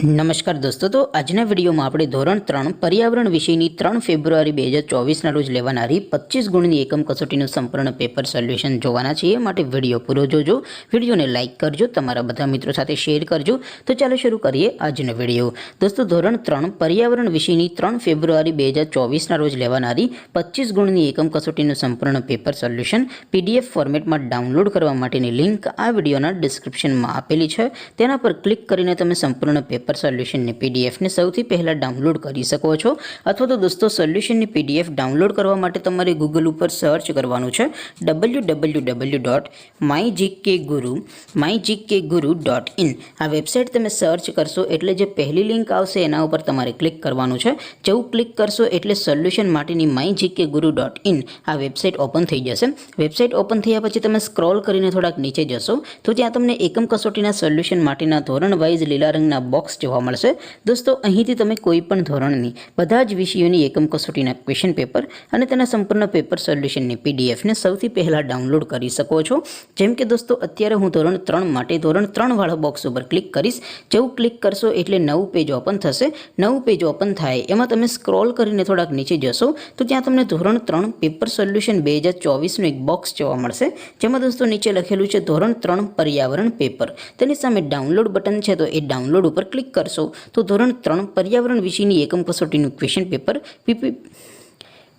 નમસ્કાર દોસ્તો, તો આજના વિડીયોમાં આપણે ધોરણ 3 પર્યાવરણ વિષયની 3 ફેબ્રુઆરી 2024ના રોજ લેવાનારી 25 ગુણની એકમ કસોટીનું સંપૂર્ણ પેપર સોલ્યુશન જોવાના છીએ. માટે વિડીયો પૂરો જોજો, વિડીયોને લાઇક કરજો, તમારા બધા મિત્રો સાથે શેર કરજો. તો ચાલો શરૂ કરીએ આજનો વિડીયો. દોસ્તો, ધોરણ 3 પર્યાવરણ વિષયની 3 ફેબ્રુઆરી 2024ના રોજ લેવાનારી 25 ગુણની એકમ કસોટીનું સંપૂર્ણ પેપર સોલ્યુશન PDF ફોર્મેટમાં ડાઉનલોડ કરવા માટેની લિંક આ વિડીયોના ડિસ્ક્રિપ્શનમાં આપેલી છે. તેના પર ક્લિક કરીને તમે સંપૂર્ણ પેપર સોલ્યુશનની PDF ને સૌથી પહેલાં ડાઉનલોડ કરી શકો છો. અથવા તો દોસ્તો, સોલ્યુશનની PDF ડાઉનલોડ કરવા માટે તમારે ગૂગલ ઉપર સર્ચ કરવાનું છે www.mygkguru.in. આ વેબસાઇટ તમે સર્ચ કરશો એટલે જે પહેલી લિંક આવશે એના ઉપર તમારે ક્લિક કરવાનું છે. જેવું ક્લિક કરશો એટલે સોલ્યુશન માટેની mygkguru.in આ વેબસાઇટ ઓપન થઈ જશે. વેબસાઇટ ઓપન થયા પછી તમે સ્ક્રોલ કરીને થોડાક નીચે જશો તો ત્યાં તમને એકમ કસોટીના સોલ્યુશન માટેના ધોરણ વાઇઝ લીલા રંગના બોક્સ જોવા મળશે. દોસ્તો, અહીંથી તમે કોઈ પણ ધોરણની બધા જ વિષયોની એકમ કસોટીના ક્વેશ્ચન પેપર અને તેના સંપૂર્ણ પેપર સોલ્યુશનની PDF ને સૌથી પહેલાં ડાઉનલોડ કરી શકો છો. જેમ કે દોસ્તો, અત્યારે હું ધોરણ 3 માટે ધોરણ 3 વાળા બોક્સ ઉપર ક્લિક કરીશ. જેવું ક્લિક કરશો એટલે નવું પેજ ઓપન થશે. નવું પેજ ઓપન થાય એમાં તમે સ્ક્રોલ કરીને થોડાક નીચે જશો તો ત્યાં તમને ધોરણ 3 પેપર સોલ્યુશન 2024નું એક બોક્સ જોવા મળશે. જેમાં દોસ્તો નીચે લખેલું છે ધોરણ 3 પર્યાવરણ પેપર. તેની સામે ડાઉનલોડ બટન છે, તો એ ડાઉનલોડ ઉપર ક્લિક કરશો તો ધોરણ 3 પર્યાવરણ વિષયની એકમ કસોટીનું ક્વેશ્ચન પેપર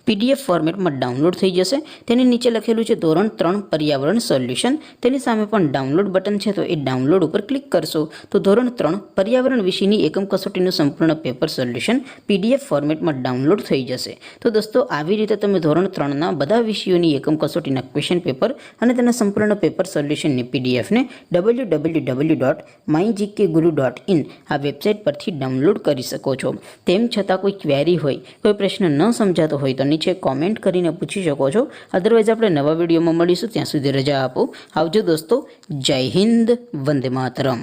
PDF ફોર્મેટમાં ડાઉનલોડ થઈ જશે. તેની નીચે લખેલું છે ધોરણ 3 પર્યાવરણ સોલ્યુશન. તેની સામે પણ ડાઉનલોડ બટન છે, તો એ ડાઉનલોડ ઉપર ક્લિક કરશો તો ધોરણ 3 પર્યાવરણ વિષયની એકમ કસોટીનું સંપૂર્ણ પેપર સોલ્યુશન PDF ફોર્મેટમાં ડાઉનલોડ થઈ જશે. તો દોસ્તો, આવી રીતે તમે ધોરણ 3ના બધા વિષયોની એકમ કસોટીના ક્વેશ્ચન પેપર અને તેના સંપૂર્ણ પેપર સોલ્યુશનની PDF ને www.mygkguru.in આ વેબસાઇટ પરથી ડાઉનલોડ કરી શકો છો. તેમ છતાં કોઈ ક્વેરી હોય, કોઈ પ્રશ્ન ન સમજાતો હોય તો નીચે કોમેન્ટ કરીને પૂછી શકો છો. અદરવાઇઝ આપણે નવા વિડીયોમાં મળીશું. ત્યાં સુધી રજા આપો. આવજો દોસ્તો. જય હિન્દ. વંદે માતરમ.